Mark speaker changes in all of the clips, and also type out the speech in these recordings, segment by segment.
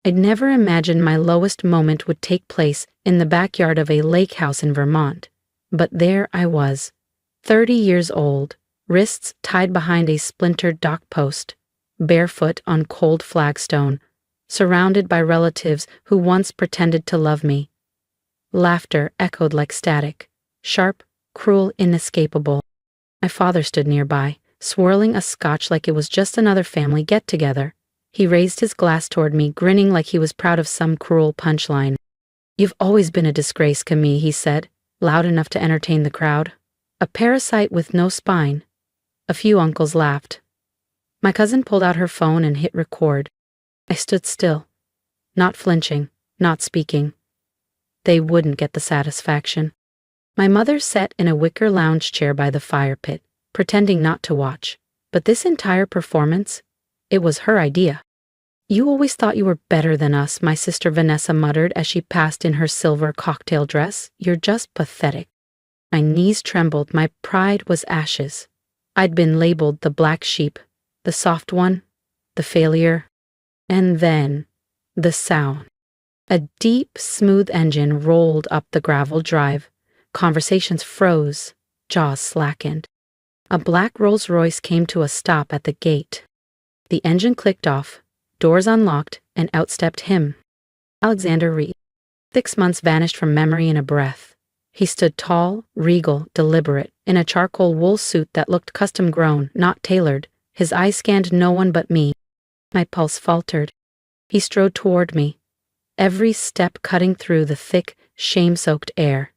Speaker 1: I'd never imagined my lowest moment would take place in the backyard of a lake house in Vermont. But there I was, 30 years old, wrists tied behind a splintered dock post, barefoot on cold flagstone, surrounded by relatives who once pretended to love me. Laughter echoed like static, sharp, cruel, inescapable. My father stood nearby, swirling a scotch like it was just another family get-together. He raised his glass toward me, grinning like he was proud of some cruel punchline. "You've always been a disgrace, Camille," he said, loud enough to entertain the crowd. "A parasite with no spine." A few uncles laughed. My cousin pulled out her phone and hit record. I stood still, not flinching, not speaking. They wouldn't get the satisfaction. My mother sat in a wicker lounge chair by the fire pit, pretending not to watch. But this entire performance, it was her idea. "You always thought you were better than us," my sister Vanessa muttered as she passed in her silver cocktail dress. "You're just pathetic." My knees trembled, my pride was ashes. I'd been labeled the black sheep, the soft one, the failure. And then, the sound. A deep, smooth engine rolled up the gravel drive. Conversations froze, jaws slackened. A black Rolls-Royce came to a stop at the gate. The engine clicked off, doors unlocked, and out stepped him. Alexander Reed. 6 months vanished from memory in a breath. He stood tall, regal, deliberate, in a charcoal wool suit that looked custom-grown, not tailored. His eyes scanned no one but me. My pulse faltered. He strode toward me, every step cutting through the thick, shame-soaked air.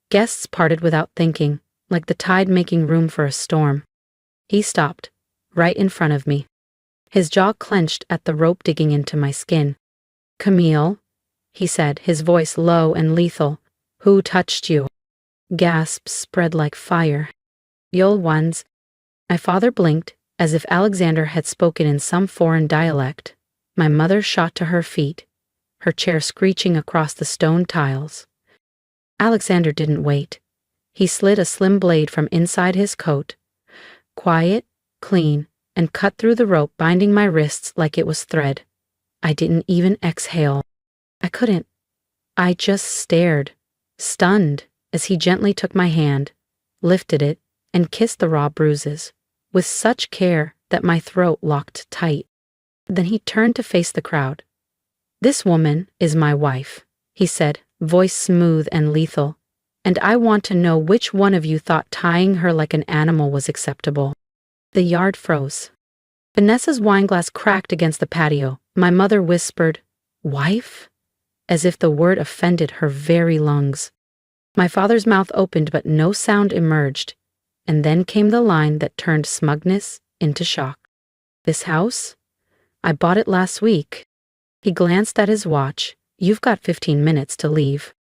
Speaker 1: Guests parted without thinking, like the tide making room for a storm. He stopped, right in front of me. His jaw clenched at the rope digging into my skin. "Camille," he said, his voice low and lethal. "Who touched you?" Gasps spread like fire. "You'll ones." My father blinked, as if Alexander had spoken in some foreign dialect. My mother shot to her feet, her chair screeching across the stone tiles. Alexander didn't wait. He slid a slim blade from inside his coat. Quiet, clean, and cut through the rope binding my wrists like it was thread. I didn't even exhale. I couldn't. I just stared, stunned, as he gently took my hand, lifted it, and kissed the raw bruises, with such care that my throat locked tight. Then he turned to face the crowd. "This woman is my wife," he said, voice smooth and lethal, "and I want to know which one of you thought tying her like an animal was acceptable." The yard froze. Vanessa's wineglass cracked against the patio. My mother whispered, "Wife?" as if the word offended her very lungs. My father's mouth opened but no sound emerged, and then came the line that turned smugness into shock. "This house? I bought it last week." He glanced at his watch. "You've got 15 minutes to leave."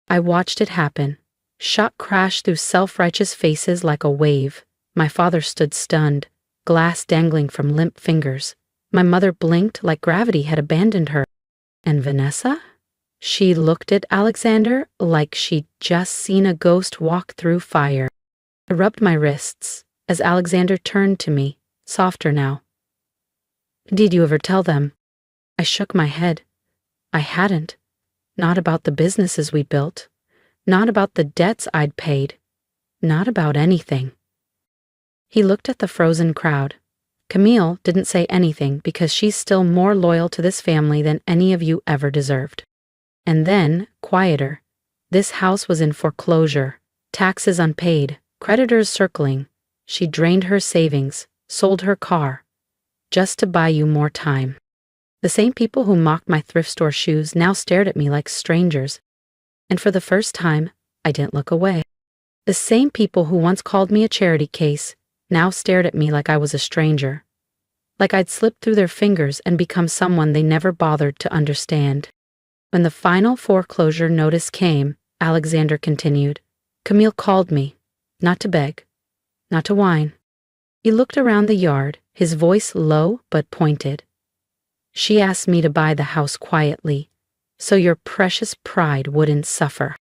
Speaker 1: I watched it happen. Shot crashed through self-righteous faces like a wave. My father stood stunned, glass dangling from limp fingers. My mother blinked like gravity had abandoned her. And Vanessa? She looked at Alexander like she'd just seen a ghost walk through fire. I rubbed my wrists as Alexander turned to me, softer now. "Did you ever tell them?" I shook my head. I hadn't. Not about the businesses we built. Not about the debts I'd paid. Not about anything. He looked at the frozen crowd. "Camille didn't say anything because she's still more loyal to this family than any of you ever deserved." And then, quieter, this house was in foreclosure, taxes unpaid, creditors circling. She drained her savings, sold her car, just to buy you more time. The same people who mocked my thrift store shoes now stared at me like strangers. And for the first time, I didn't look away. The same people who once called me a charity case now stared at me like I was a stranger. Like I'd slipped through their fingers and become someone they never bothered to understand. When the final foreclosure notice came, Alexander continued, "Camille called me, not to beg, not to whine." He looked around the yard, his voice low but pointed. "She asked me to buy the house quietly, so your precious pride wouldn't suffer."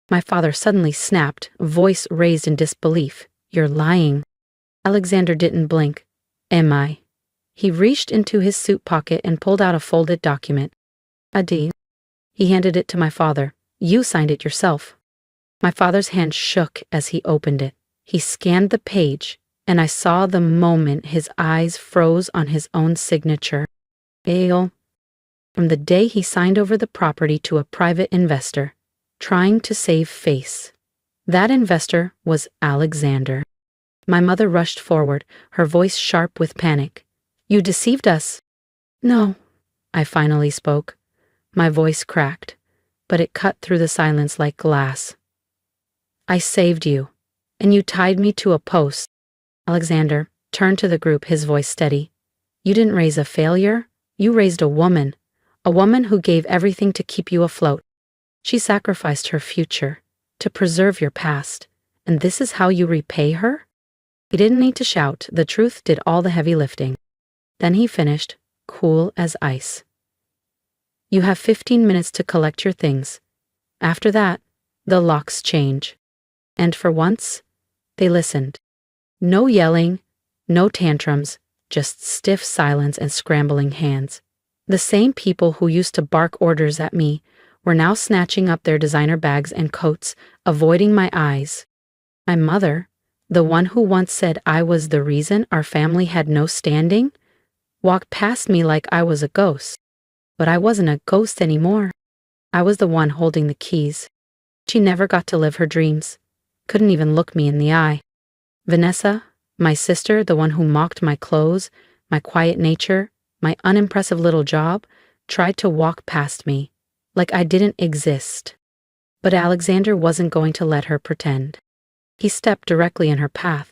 Speaker 1: My father suddenly snapped, voice raised in disbelief. "You're lying." Alexander didn't blink. "Am I?" He reached into his suit pocket and pulled out a folded document. Adi. He handed it to my father. You signed it yourself. My father's hand shook as he opened it. He scanned the page, and I saw the moment his eyes froze on his own signature. Ale. From the day he signed over the property to a private investor, trying to save face. That investor was Alexander. My mother rushed forward, her voice sharp with panic. You deceived us. No, I finally spoke. My voice cracked, but it cut through the silence like glass. I saved you, and you tied me to a post. Alexander turned to the group, his voice steady. You didn't raise a failure, you raised a woman who gave everything to keep you afloat. She sacrificed her future to preserve your past, and this is how you repay her? He didn't need to shout, the truth did all the heavy lifting. Then he finished, cool as ice. You have 15 minutes to collect your things. After that, the locks change. And for once, they listened. No yelling, no tantrums, just stiff silence and scrambling hands. The same people who used to bark orders at me were now snatching up their designer bags and coats, avoiding my eyes. My mother, the one who once said I was the reason our family had no standing, walked past me like I was a ghost. But I wasn't a ghost anymore. I was the one holding the keys. She never got to live her dreams. Couldn't even look me in the eye. Vanessa, my sister, the one who mocked my clothes, my quiet nature, my unimpressive little job, tried to walk past me, like I didn't exist. But Alexander wasn't going to let her pretend. He stepped directly in her path.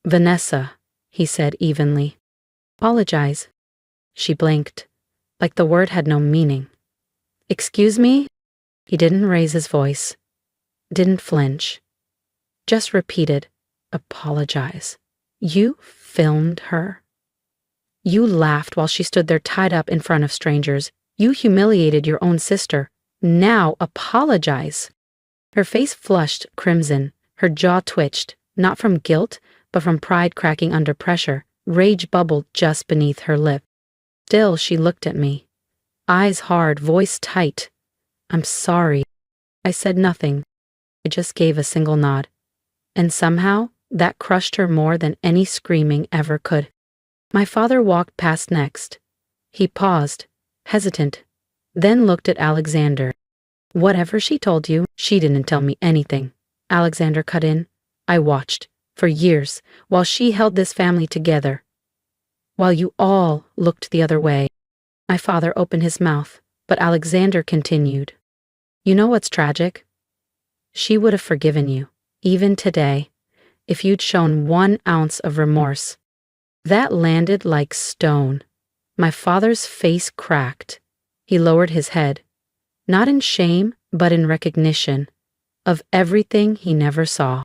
Speaker 1: Vanessa, he said evenly. Apologize. She blinked, like the word had no meaning. Excuse me? He didn't raise his voice, didn't flinch, just repeated, apologize. You filmed her. You laughed while she stood there tied up in front of strangers. You humiliated your own sister. Now apologize. Her face flushed crimson, her jaw twitched, not from guilt, but from pride cracking under pressure. Rage bubbled just beneath her lip. Still, she looked at me. Eyes hard, voice tight. I'm sorry. I said nothing. I just gave a single nod. And somehow, that crushed her more than any screaming ever could. My father walked past next. He paused, hesitant, then looked at Alexander. Whatever she told you, she didn't tell me anything. Alexander cut in. I watched, for years, while she held this family together. While you all looked the other way. My father opened his mouth, but Alexander continued. You know what's tragic? She would have forgiven you, even today, if you'd shown 1 ounce of remorse. That landed like stone. My father's face cracked. He lowered his head, not in shame, but in recognition of everything he never saw.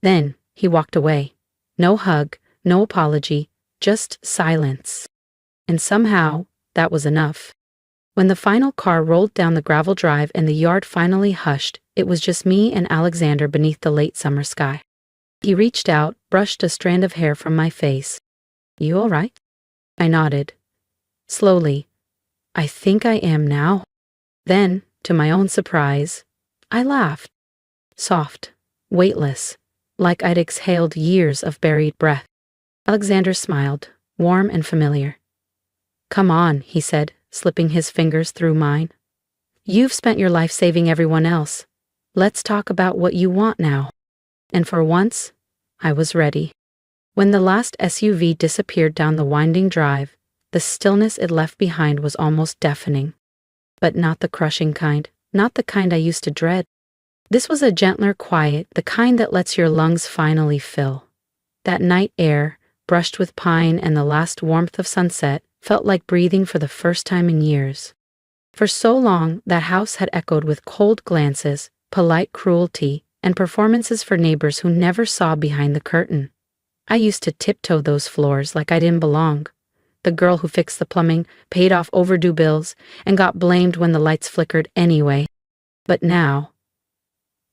Speaker 1: Then he walked away. No hug, no apology, just silence. And somehow, that was enough. When the final car rolled down the gravel drive and the yard finally hushed, it was just me and Alexander beneath the late summer sky. He reached out, brushed a strand of hair from my face. You all right? I nodded. Slowly. I think I am now. Then, to my own surprise, I laughed. Soft, weightless, like I'd exhaled years of buried breath. Alexander smiled, warm and familiar. Come on, he said, slipping his fingers through mine. You've spent your life saving everyone else. Let's talk about what you want now. And for once, I was ready. When the last SUV disappeared down the winding drive, the stillness it left behind was almost deafening. But not the crushing kind, not the kind I used to dread. This was a gentler quiet, the kind that lets your lungs finally fill. That night air, brushed with pine and the last warmth of sunset, felt like breathing for the first time in years. For so long, that house had echoed with cold glances, polite cruelty, and performances for neighbors who never saw behind the curtain. I used to tiptoe those floors like I didn't belong. The girl who fixed the plumbing, paid off overdue bills, and got blamed when the lights flickered anyway. But now,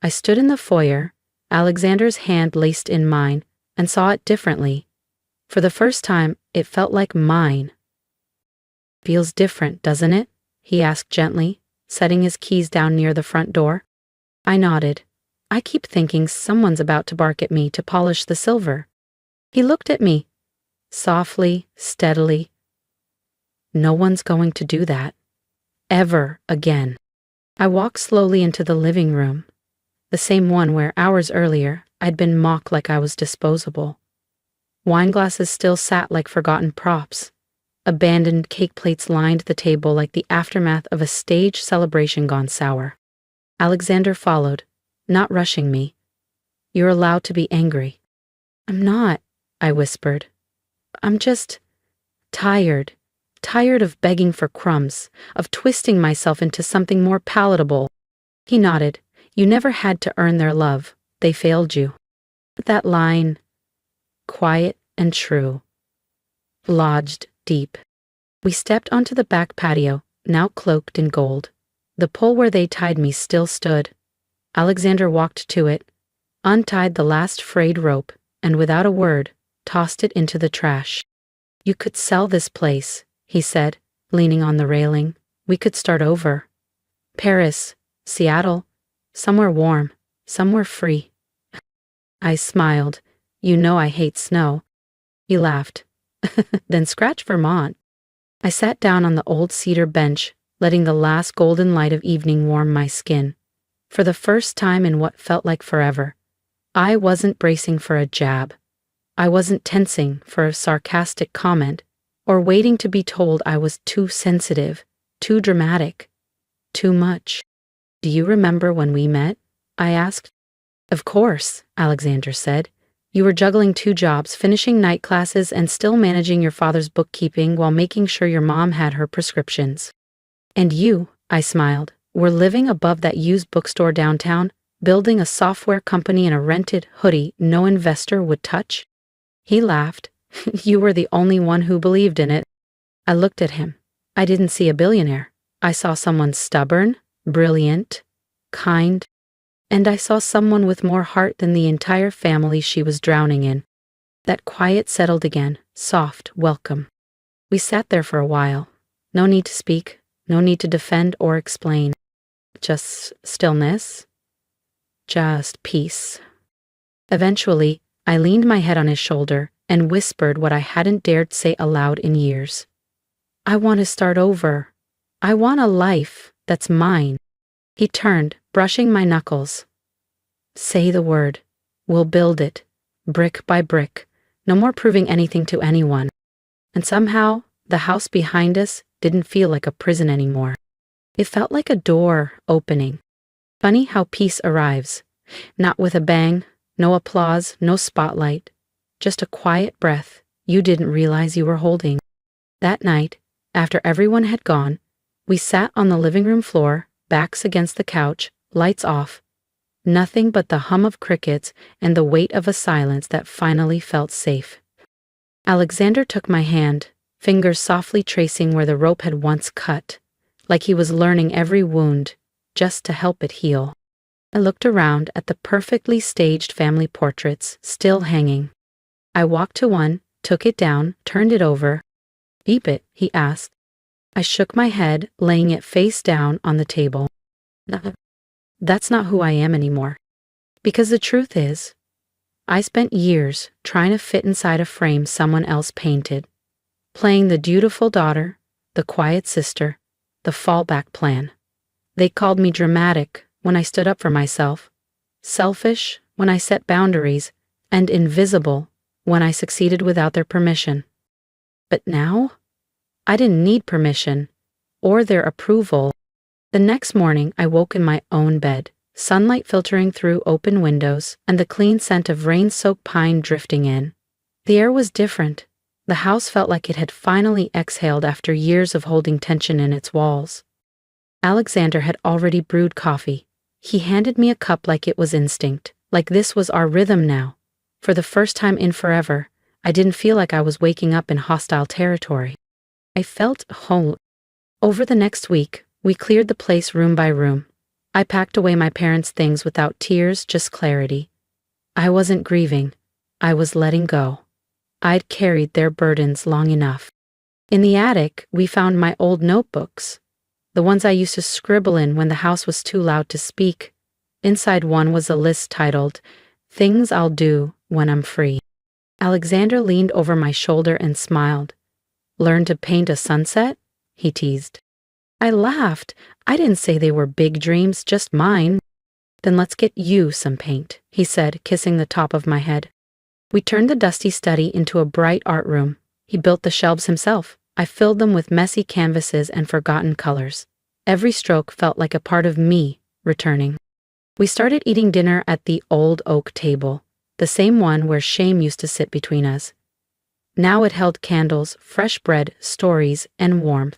Speaker 1: I stood in the foyer, Alexander's hand laced in mine, and saw it differently. For the first time, it felt like mine. Feels different, doesn't it? he asked gently, setting his keys down near the front door. I nodded. I keep thinking someone's about to bark at me to polish the silver. He looked at me, softly, steadily. No one's going to do that. Ever again. I walked slowly into the living room, the same one where hours earlier I'd been mocked like I was disposable. Wine glasses still sat like forgotten props. Abandoned cake plates lined the table like the aftermath of a stage celebration gone sour. Alexander followed, not rushing me. You're allowed to be angry. I'm not, I whispered. I'm just tired. Tired of begging for crumbs, of twisting myself into something more palatable. He nodded. You never had to earn their love. They failed you. That line, quiet and true, lodged deep. We stepped onto the back patio, now cloaked in gold. The pole where they tied me still stood. Alexander walked to it, untied the last frayed rope, and without a word, tossed it into the trash. You could sell this place, he said, leaning on the railing. We could start over. Paris, Seattle, somewhere warm, somewhere free. I smiled. You know I hate snow. He laughed. Then scratch Vermont. I sat down on the old cedar bench, letting the last golden light of evening warm my skin. For the first time in what felt like forever, I wasn't bracing for a jab. I wasn't tensing for a sarcastic comment, or waiting to be told I was too sensitive, too dramatic, too much. Do you remember when we met? I asked. Of course, Alexander said. You were juggling 2 jobs, finishing night classes and still managing your father's bookkeeping while making sure your mom had her prescriptions. And you, I smiled, were living above that used bookstore downtown, building a software company in a rented hoodie no investor would touch? He laughed. You were the only one who believed in it. I looked at him. I didn't see a billionaire. I saw someone stubborn, brilliant, kind, and I saw someone with more heart than the entire family she was drowning in. That quiet settled again, soft, welcome. We sat there for a while. No need to speak, no need to defend or explain. Just stillness. Just peace. Eventually, I leaned my head on his shoulder and whispered what I hadn't dared say aloud in years. I want to start over. I want a life that's mine. He turned, brushing my knuckles. Say the word. We'll build it, brick by brick. No more proving anything to anyone. And somehow, the house behind us didn't feel like a prison anymore. It felt like a door opening. Funny how peace arrives. Not with a bang, no applause, no spotlight. Just a quiet breath you didn't realize you were holding. That night, after everyone had gone, we sat on the living room floor, backs against the couch, lights off. Nothing but the hum of crickets and the weight of a silence that finally felt safe. Alexander took my hand, fingers softly tracing where the rope had once cut, like he was learning every wound, just to help it heal. I looked around at the perfectly staged family portraits still hanging. I walked to one, took it down, turned it over. Keep it, he asked. I shook my head, laying it face down on the table. That's not who I am anymore. Because the truth is, I spent years trying to fit inside a frame someone else painted, playing the dutiful daughter, the quiet sister, the fallback plan. They called me dramatic when I stood up for myself, selfish when I set boundaries, and invisible when I succeeded without their permission. But now, I didn't need permission or their approval. The next morning, I woke in my own bed, sunlight filtering through open windows and the clean scent of rain-soaked pine drifting in. The air was different. The house felt like it had finally exhaled after years of holding tension in its walls. Alexander had already brewed coffee. He handed me a cup like it was instinct, like this was our rhythm now. For the first time in forever, I didn't feel like I was waking up in hostile territory. I felt whole. Over the next week, we cleared the place room by room. I packed away my parents' things without tears, just clarity. I wasn't grieving. I was letting go. I'd carried their burdens long enough. In the attic, we found my old notebooks. the ones I used to scribble in when the house was too loud to speak. Inside one was a list titled, "Things I'll Do When I'm Free." Alexander leaned over my shoulder and smiled. "Learn to paint a sunset?" he teased. I laughed. I didn't say they were big dreams, just mine. "Then let's get you some paint," he said, kissing the top of my head. We turned the dusty study into a bright art room. He built the shelves himself. I filled them with messy canvases and forgotten colors. Every stroke felt like a part of me returning. We started eating dinner at the old oak table, the same one where shame used to sit between us. Now it held candles, fresh bread, stories, and warmth.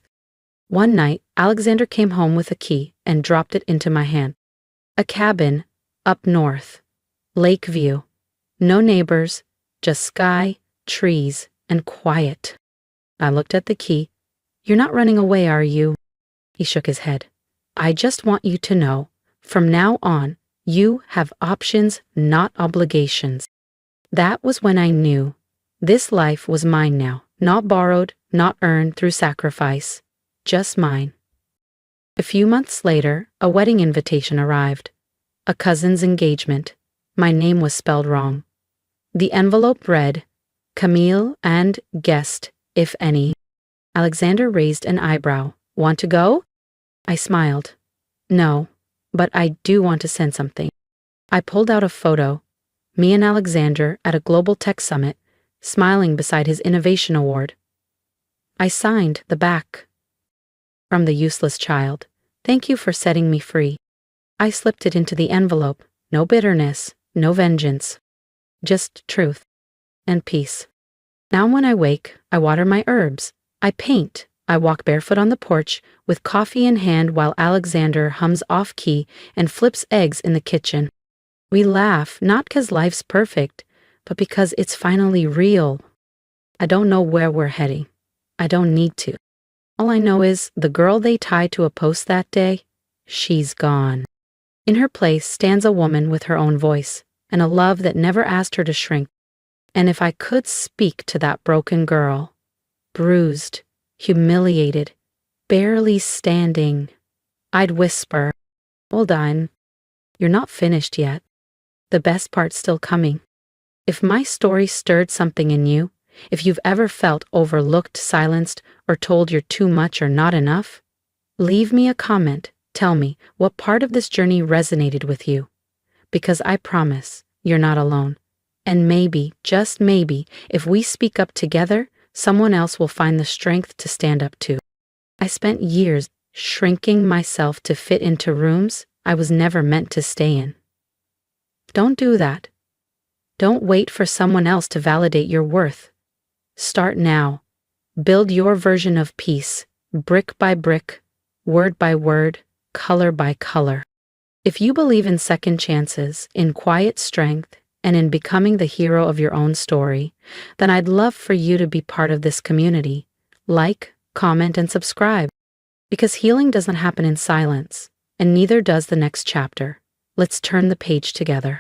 Speaker 1: One night, Alexander came home with a key and dropped it into my hand. A cabin, up north. Lake view. No neighbors, just sky, trees, and quiet. I looked at the key. "You're not running away, are you?" He shook his head. "I just want you to know, from now on, you have options, not obligations." That was when I knew. This life was mine now, not borrowed, not earned through sacrifice, just mine. A few months later, a wedding invitation arrived. A cousin's engagement. My name was spelled wrong. The envelope read, "Camille and guest, if any." Alexander raised an eyebrow. "Want to go?" I smiled. "No, but I do want to send something." I pulled out a photo. Me and Alexander at a global tech summit, smiling beside his innovation award. I signed the back. "From the useless child. Thank you for setting me free." I slipped it into the envelope. No bitterness, no vengeance. Just truth and peace. Now when I wake, I water my herbs. I paint. I walk barefoot on the porch with coffee in hand while Alexander hums off-key and flips eggs in the kitchen. We laugh, not because life's perfect, but because it's finally real. I don't know where we're heading. I don't need to. All I know is the girl they tied to a post that day, she's gone. In her place stands a woman with her own voice, and a love that never asked her to shrink. And if I could speak to that broken girl, bruised, humiliated, barely standing, I'd whisper, "Hold on, you're not finished yet. The best part's still coming." If my story stirred something in you, if you've ever felt overlooked, silenced, or told you're too much or not enough, leave me a comment. Tell me what part of this journey resonated with you. Because I promise you're not alone. And maybe, just maybe, if we speak up together, someone else will find the strength to stand up too. I spent years shrinking myself to fit into rooms I was never meant to stay in. Don't do that. Don't wait for someone else to validate your worth. Start now. Build your version of peace, brick by brick, word by word, color by color. If you believe in second chances, in quiet strength, and in becoming the hero of your own story, then I'd love for you to be part of this community. Like, comment, and subscribe. Because healing doesn't happen in silence, and neither does the next chapter. Let's turn the page together.